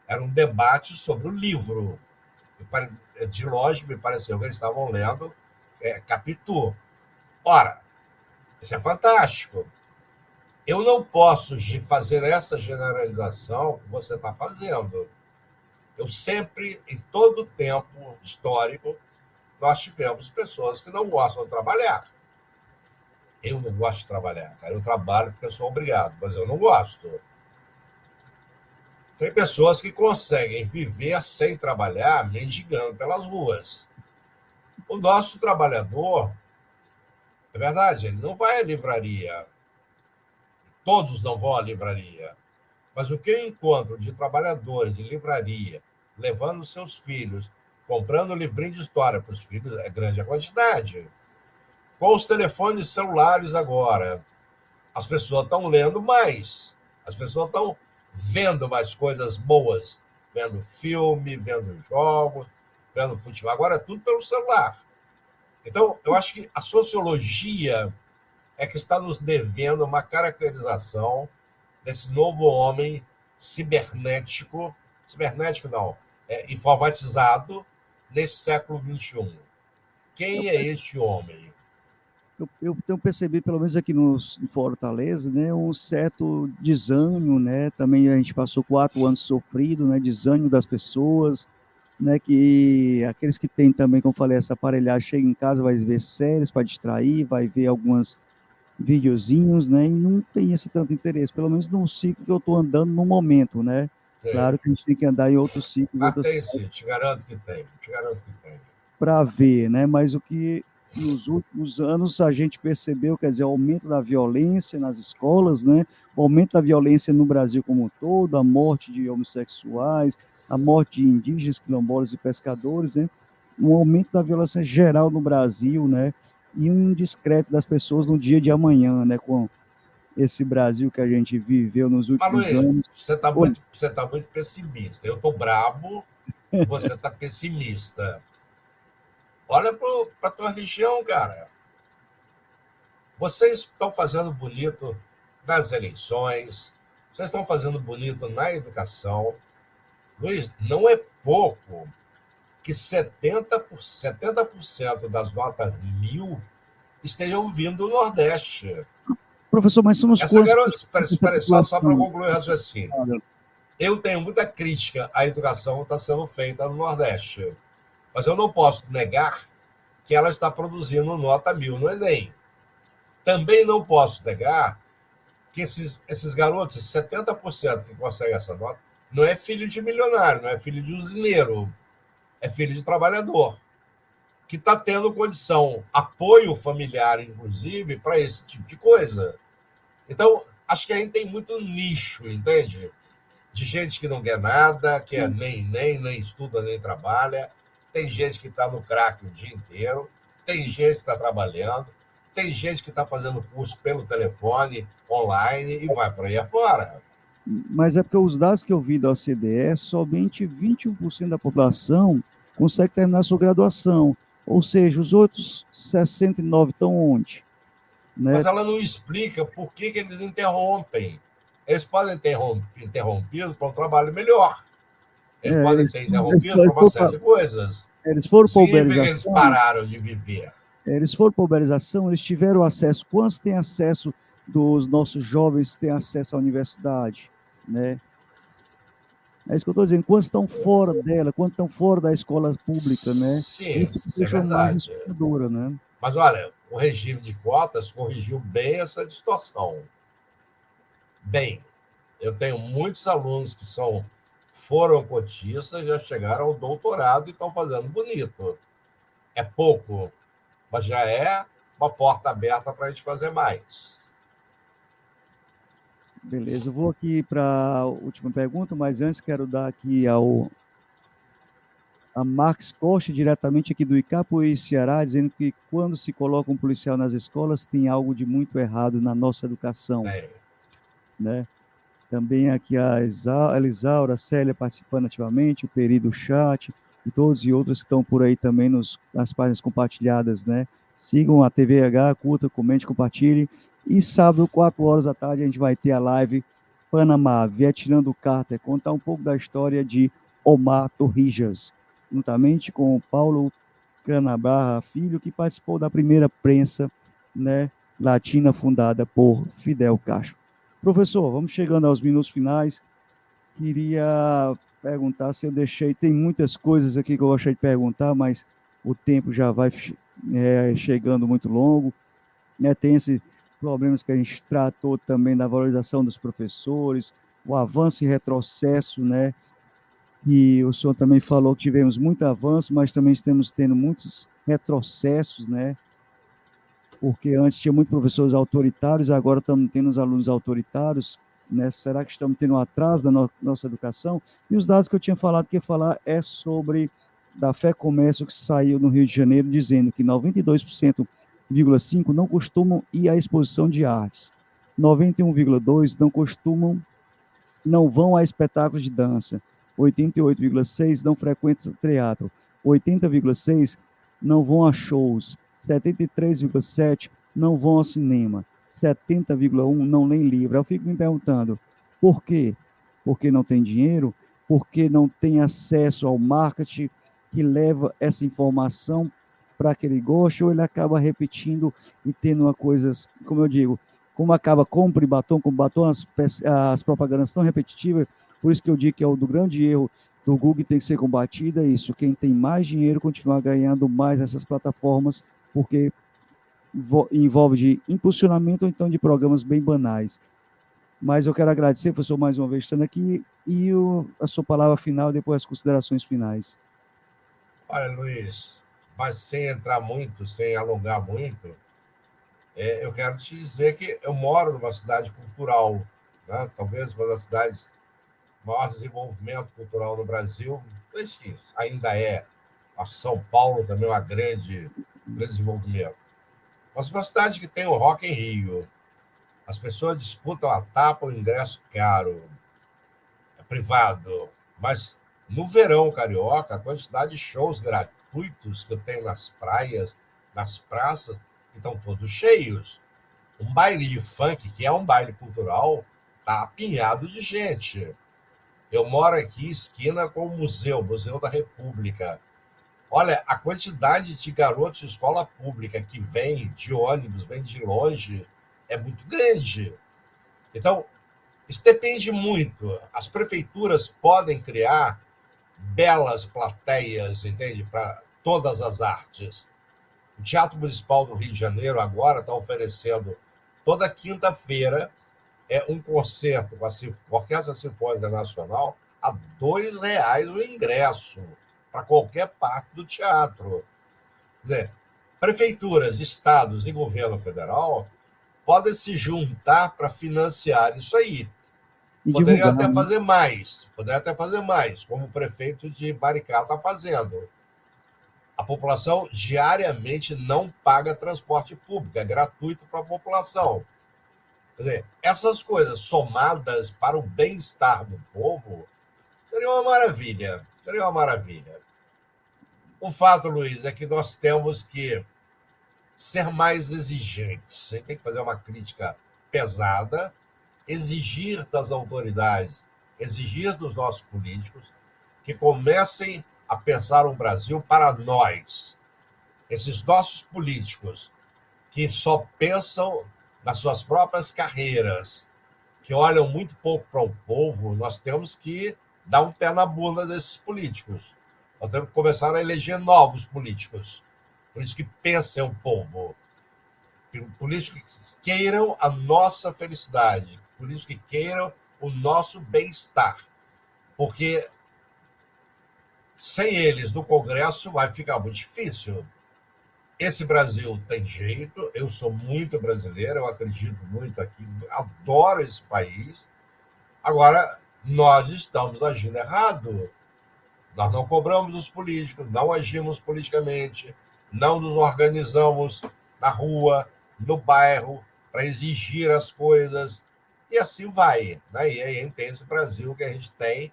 Era um debate sobre o livro. De longe, me pareceu que eles estavam lendo Capitu. Ora, isso é fantástico. Eu não posso fazer essa generalização que você está fazendo. Eu sempre, em todo o tempo histórico, nós tivemos pessoas que não gostam de trabalhar. Eu não gosto de trabalhar, cara. Eu trabalho porque eu sou obrigado, mas eu não gosto. Tem pessoas que conseguem viver sem trabalhar, mendigando pelas ruas. O nosso trabalhador, é verdade, ele não vai à livraria. Todos não vão à livraria. Mas o que eu encontro de trabalhadores de livraria, levando seus filhos, comprando livrinho de história para os filhos, é grande a quantidade. Com os telefones celulares agora, as pessoas estão lendo mais. As pessoas estão vendo mais coisas boas. Vendo filme, vendo jogos, vendo futebol. Agora é tudo pelo celular. Então, eu acho que a sociologia é que está nos devendo uma caracterização desse novo homem cibernético não, informatizado nesse século XXI. Quem é este homem? Eu tenho percebido, pelo menos aqui em Fortaleza, né, um certo desânimo, né, também a gente passou 4 anos sofrido, né, desânimo das pessoas, né, que aqueles que têm também, como eu falei, essa aparelhagem, chega em casa, vai ver séries para distrair, vai ver alguns videozinhos, né, e não tem esse tanto interesse, pelo menos no ciclo que eu estou andando no momento, né, claro que a gente tem que andar em outros ciclos, Mas outras tem sim, te garanto que tem, para ver, né? Mas o que nos últimos anos a gente percebeu, quer dizer, o aumento da violência nas escolas, né? O aumento da violência no Brasil como um todo, a morte de homossexuais, a morte de indígenas, quilombolas e pescadores, né? Um aumento da violência geral no Brasil, né? E um descrédito das pessoas no dia de amanhã, né? Com esse Brasil que a gente viveu nos Mas, últimos Luiz, anos. você tá muito pessimista. Eu estou brabo e você está pessimista. Olha para a tua região, cara. Vocês estão fazendo bonito nas eleições, vocês estão fazendo bonito na educação. Luiz, não é pouco que 70% das notas 1000 estejam vindo do Nordeste. Professor, mas somos Essa coisas... garota, espera só para concluir o raciocínio. Eu tenho muita crítica à educação que está sendo feita no Nordeste, mas eu não posso negar que ela está produzindo nota 1000 no Enem. Também não posso negar que esses garotos, 70% que conseguem essa nota, não é filho de milionário, não é filho de usineiro, é filho de trabalhador, que está tendo condição, apoio familiar, inclusive, para esse tipo de coisa. Então, acho que a gente tem muito nicho, entende? De gente que não quer nada, que nem estuda, nem trabalha. Tem gente que está no crack o dia inteiro. Tem gente que está trabalhando. Tem gente que está fazendo curso pelo telefone, online, e vai por aí afora. Mas é porque os dados que eu vi da OCDE, somente 21% da população consegue terminar sua graduação. Ou seja, os outros 69% estão onde? Né? Mas ela não explica por que eles interrompem. Eles podem ter interrompido para um trabalho melhor. Eles podem Eles, ter eles, interrompido para uma série de coisas. eles foram Não para significa que eles uberização, pararam de viver. eles tiveram acesso. Quantos têm acesso dos nossos jovens têm acesso à universidade, né? É isso que eu estou dizendo. Quantos estão fora dela, quantos estão fora da escola pública, né? Sim, Isso que isso é deixa mais verdade. assustadora, né? Mas, olha, o regime de cotas corrigiu bem essa distorção. Bem, eu tenho muitos alunos que foram cotistas, já chegaram ao doutorado e estão fazendo bonito. É pouco, mas já é uma porta aberta para a gente fazer mais. Beleza, eu vou aqui para a última pergunta, mas antes quero dar aqui a Max Costa, diretamente aqui do Icapuí, Ceará, dizendo que quando se coloca um policial nas escolas, tem algo de muito errado na nossa educação, É, né? Também aqui a Elisaura, a Célia participando ativamente, o Peri do chat, e todos e outros que estão por aí também nas páginas compartilhadas, né? Sigam a TVH, curta, comente, compartilhe. E sábado, 4 horas da tarde, a gente vai ter a live Panamá, Vietnã do Carter, contar um pouco da história de Omar Torrijas, juntamente com o Paulo Canabarra Filho, que participou da primeira prensa, né, latina fundada por Fidel Castro. Professor, vamos chegando aos minutos finais. Queria perguntar se eu deixei. Tem muitas coisas aqui que eu gostaria de perguntar, mas o tempo já vai chegando muito longo. Né? Tem esses problemas que a gente tratou também da valorização dos professores, o avanço e retrocesso, né? E o senhor também falou que tivemos muito avanço, mas também estamos tendo muitos retrocessos, né? Porque antes tinha muitos professores autoritários, agora estamos tendo os alunos autoritários, né? Será que estamos tendo um atraso na nossa educação? E os dados que eu tinha falado que ia falar é sobre da Fé Comércio, que saiu no Rio de Janeiro, dizendo que 92,5% não costumam ir à exposição de artes, 91,2% não vão a espetáculos de dança, 88,6% não frequentam teatro, 80,6% não vão a shows, 73,7% não vão ao cinema, 70,1% não leem livro. Eu fico me perguntando, por quê? Porque não tem dinheiro? Porque não tem acesso ao marketing que leva essa informação para aquele gosto, ou ele acaba repetindo e tendo uma coisa, como eu digo, como acaba compra e batom, com batom, as propagandas tão repetitivas, por isso que eu digo que é o do grande erro do Google tem que ser combatido, é isso, quem tem mais dinheiro continuar ganhando mais essas plataformas, porque envolve de impulsionamento ou então de programas bem banais. Mas eu quero agradecer, professor, mais uma vez estando aqui, e a sua palavra final, depois as considerações finais. olha, Luiz, mas sem entrar muito, sem alongar muito, eu quero te dizer que eu moro numa cidade cultural, né? Talvez uma das cidades com maior desenvolvimento cultural no Brasil, acho que ainda é. A São Paulo também é grande desenvolvimento. Mas uma cidade que tem o Rock em Rio, as pessoas disputam a tapa, o ingresso caro, é privado, mas no verão carioca, a quantidade de shows gratuitos que eu tenho nas praias, nas praças, estão todos cheios. Um baile de funk, que é um baile cultural, está apinhado de gente. Eu moro aqui, esquina com o Museu da República. Olha, a quantidade de garotos de escola pública que vem de ônibus, vem de longe, é muito grande. Então, isso depende muito. As prefeituras podem criar belas plateias, entende? Para todas as artes. O Teatro Municipal do Rio de Janeiro agora está oferecendo toda quinta-feira um concerto com a Orquestra Sinfônica Nacional a R$ 2 o ingresso para qualquer parte do teatro. Quer dizer, prefeituras, estados e governo federal podem se juntar para financiar isso aí. E Poderiam divulgar, até né? fazer mais, como o prefeito de Maricá está fazendo. A população diariamente não paga transporte público, é gratuito para a população. Quer dizer, essas coisas somadas para o bem-estar do povo seria uma maravilha. Seria uma maravilha. O fato, Luiz, é que nós temos que ser mais exigentes. A gente tem que fazer uma crítica pesada, exigir das autoridades, exigir dos nossos políticos que comecem a pensar o Brasil para nós. Esses nossos políticos que só pensam nas suas próprias carreiras, que olham muito pouco para o povo, nós temos que dar um pé na bunda desses políticos. Nós temos que começar a eleger novos políticos, políticos que pensem o povo, políticos que queiram a nossa felicidade, políticos que queiram o nosso bem-estar, porque sem eles no Congresso vai ficar muito difícil. Esse Brasil tem jeito, eu sou muito brasileiro, eu acredito muito aqui, adoro esse país. Agora, nós estamos agindo errado. Nós não cobramos os políticos, não agimos politicamente, não nos organizamos na rua, no bairro, para exigir as coisas. E assim vai. Né? E aí tem esse Brasil que a gente tem,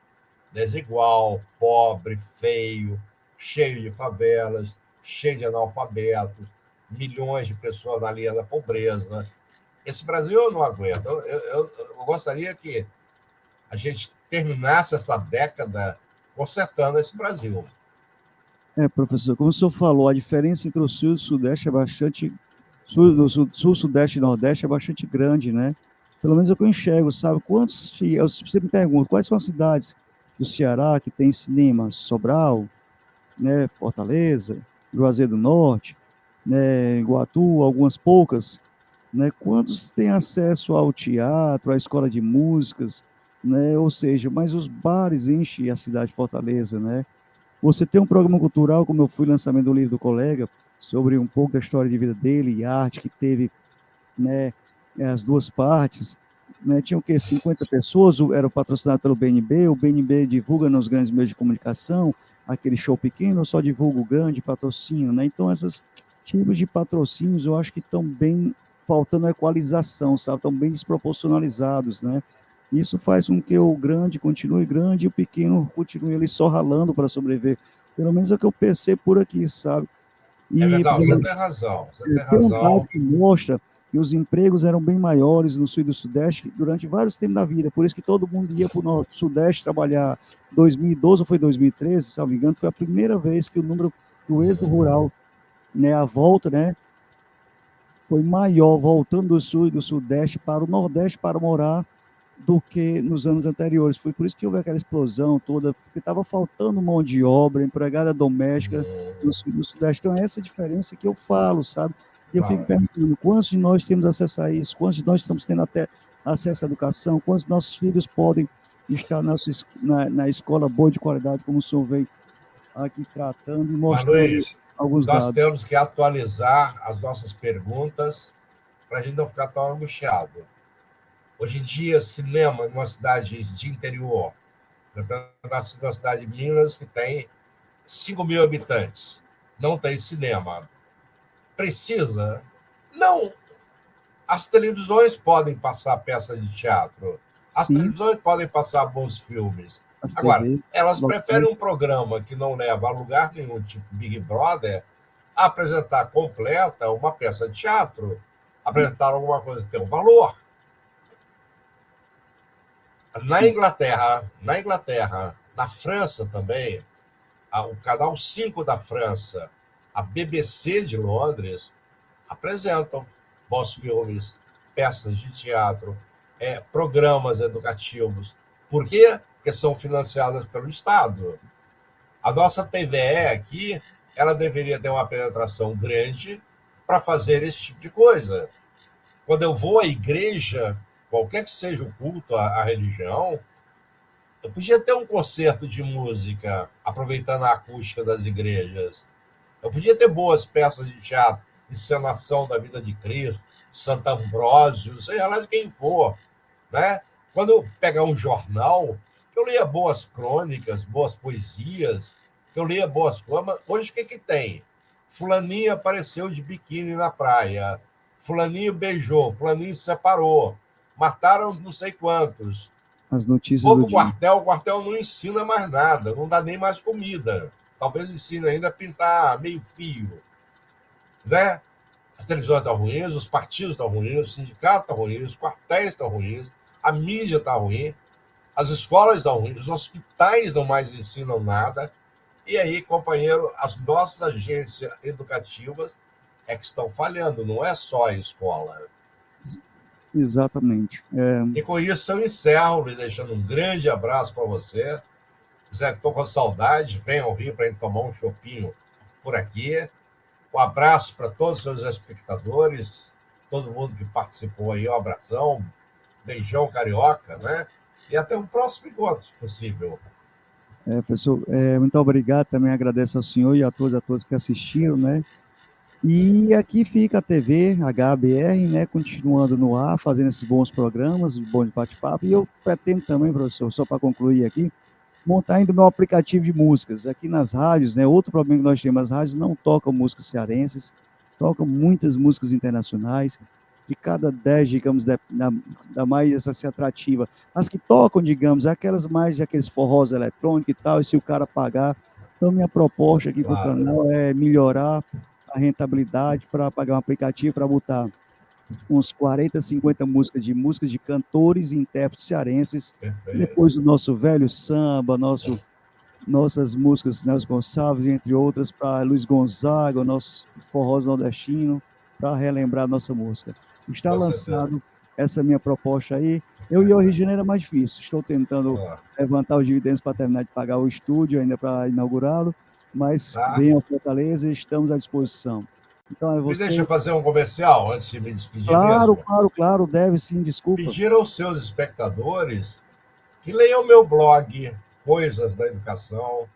desigual, pobre, feio, cheio de favelas, cheio de analfabetos, milhões de pessoas na linha da pobreza. Esse Brasil eu não aguento. Eu gostaria que a gente terminasse essa década consertando esse Brasil. Professor, como o senhor falou, a diferença entre o Sul e o Sudeste é bastante... Sul, Sudeste e Nordeste é bastante grande, né? Pelo menos é o que eu enxergo, sabe? Você me pergunta, quais são as cidades do Ceará que tem cinema? Sobral, né? Fortaleza, Juazeiro do Norte, né? Iguatu, algumas poucas, né? Quantos têm acesso ao teatro, à escola de músicas, né? Ou seja, mas os bares enchem a cidade de Fortaleza, né? Você tem um programa cultural, como eu fui, lançamento do livro do colega, sobre um pouco da história de vida dele e arte, que teve, né, as duas partes, né, tinha o quê? 50 pessoas, era patrocinado pelo BNB, o BNB divulga nos grandes meios de comunicação, aquele show pequeno, só divulga o grande patrocínio, né? Então, esses tipos de patrocínios, eu acho que estão bem faltando equalização, sabe? Estão bem desproporcionalizados, né? Isso faz com que o grande continue grande e o pequeno continue ali só ralando para sobreviver. Pelo menos é o que eu percebo por aqui, sabe? É E verdade, você tem razão. tem um dado que mostra que os empregos eram bem maiores no Sul e do Sudeste durante vários tempos da vida. Por isso que todo mundo ia para o Sudeste trabalhar. 2012 ou foi 2013, se não me engano, foi a primeira vez que o número do êxodo rural, né, a volta, né, foi maior voltando do Sul e do Sudeste para o Nordeste para morar do que nos anos anteriores. Foi por isso que houve aquela explosão toda, porque estava faltando mão de obra, empregada doméstica no Sul e do Sudeste. Então, é essa diferença que eu falo, sabe? E eu fico perguntando, quantos de nós temos acesso a isso? Quantos de nós estamos tendo até acesso à educação? Quantos de nossos filhos podem estar na escola boa de qualidade, como o senhor vem aqui tratando e mostrando Luiz, alguns dados? Nós temos que atualizar as nossas perguntas para a gente não ficar tão angustiado. Hoje em dia, cinema em uma cidade de interior, na cidade de Minas, que tem 5 mil habitantes, não tem cinema. Precisa? Não. As televisões podem passar peças de teatro, as televisões podem passar bons filmes. Agora, elas preferem um programa que não leva a lugar nenhum, tipo Big Brother, a apresentar completa uma peça de teatro, apresentar alguma coisa que tem um valor. Na Inglaterra, na França também, o canal 5 da França, a BBC de Londres, apresentam bons filmes, peças de teatro, programas educativos. Por quê? Porque são financiadas pelo Estado. A nossa TVE aqui, ela deveria ter uma penetração grande para fazer esse tipo de coisa. Quando eu vou à igreja, qualquer que seja o culto, a religião, eu podia ter um concerto de música, aproveitando a acústica das igrejas. Eu podia ter boas peças de teatro, encenação da vida de Cristo, Santo Ambrósio, sei lá de quem for. Né? Quando eu pegar um jornal, que eu leia boas crônicas, boas poesias, que eu leia boas coisas. Hoje o que tem? Fulaninho apareceu de biquíni na praia, fulaninho beijou, fulaninho se separou, mataram não sei quantos. As notícias o quartel não ensina mais nada, não dá nem mais comida. Talvez ensine ainda a pintar meio fio. Né? As televisões estão ruins, os partidos estão ruins, os sindicatos estão ruins, os quartéis estão ruins, a mídia está ruim, as escolas estão ruins, os hospitais não mais ensinam nada. E aí, companheiro, as nossas agências educativas é que estão falhando, não é só a escola. Exatamente. E com isso eu encerro, lhe deixando um grande abraço para você. Zé, estou com saudade, venha ao Rio para a gente tomar um chopinho por aqui. Um abraço para todos os seus espectadores, todo mundo que participou aí, um abração, beijão carioca, né? E até o próximo encontro, se possível. Professor, muito obrigado, também agradeço ao senhor e a todos que assistiram, né? E aqui fica a TV HBR, né, continuando no ar, fazendo esses bons programas, bons bate-papo, e eu pretendo também, professor, só para concluir aqui, montar ainda o meu aplicativo de músicas. Aqui nas rádios, né, outro problema que nós temos, as rádios não tocam músicas cearenses, tocam muitas músicas internacionais, de cada 10, digamos, da mais essa atrativa. As que tocam, digamos, aquelas mais, aqueles forrós eletrônicos e tal, e se o cara pagar. Então, minha proposta aqui para o canal é melhorar a rentabilidade para pagar um aplicativo para botar uns 40, 50 músicas de cantores e intérpretes cearenses. Perfeito. Depois o nosso velho samba, nossas músicas Nelson Gonçalves, entre outras, para Luiz Gonzaga, o nosso forró nordestino, para relembrar a nossa música. Está lançado essa minha proposta aí. Eu e o Rio de Janeiro é mais difícil. Estou tentando levantar os dividendos para terminar de pagar o estúdio, ainda para inaugurá-lo, mas venha ao Fortaleza e estamos à disposição. Então, é você... Me deixa fazer um comercial antes de me despedir Claro, mesmo. claro, deve sim, desculpa. Pedir aos seus espectadores que leiam meu blog, Coisas da Educação.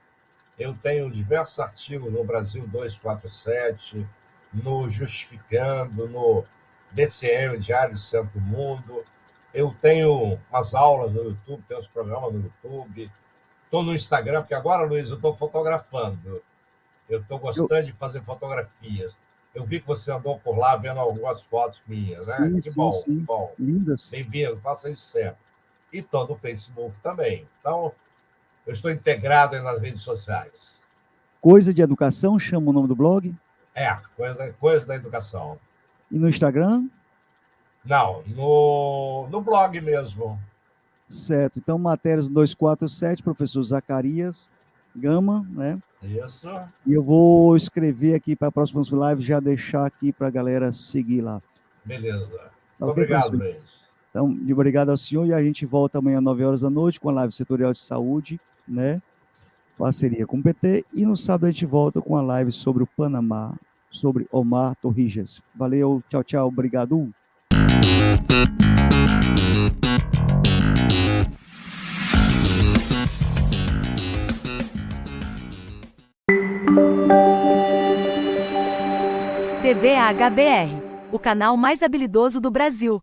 Eu tenho diversos artigos no Brasil 247, no Justificando, no DCM, Diário do Centro do Mundo. Eu tenho umas aulas no YouTube, tenho uns programas no YouTube. Estou no Instagram, porque agora, Luiz, eu estou fotografando. Eu estou gostando de fazer fotografias. Eu vi que você andou por lá vendo algumas fotos minhas, né? Sim, que bom, sim. que bom. Lindas. Bem-vindo, faça isso sempre. E estou no Facebook também. Então, eu estou integrado nas redes sociais. Coisa de Educação, chama o nome do blog? Coisa da Educação. E no Instagram? Não, no blog mesmo. Certo. Então, matérias 247, professor Zacarias Gama, né? Isso. E eu vou escrever aqui para próximas lives, já deixar aqui para a galera seguir lá. Beleza. Tá, obrigado, Luiz. Então, obrigado ao senhor, e a gente volta amanhã às 9 horas da noite com a live setorial de saúde, né? Parceria com o PT, e no sábado a gente volta com a live sobre o Panamá, sobre Omar Torrijos. Valeu, tchau, tchau, obrigado. TV HBR, o canal mais habilidoso do Brasil.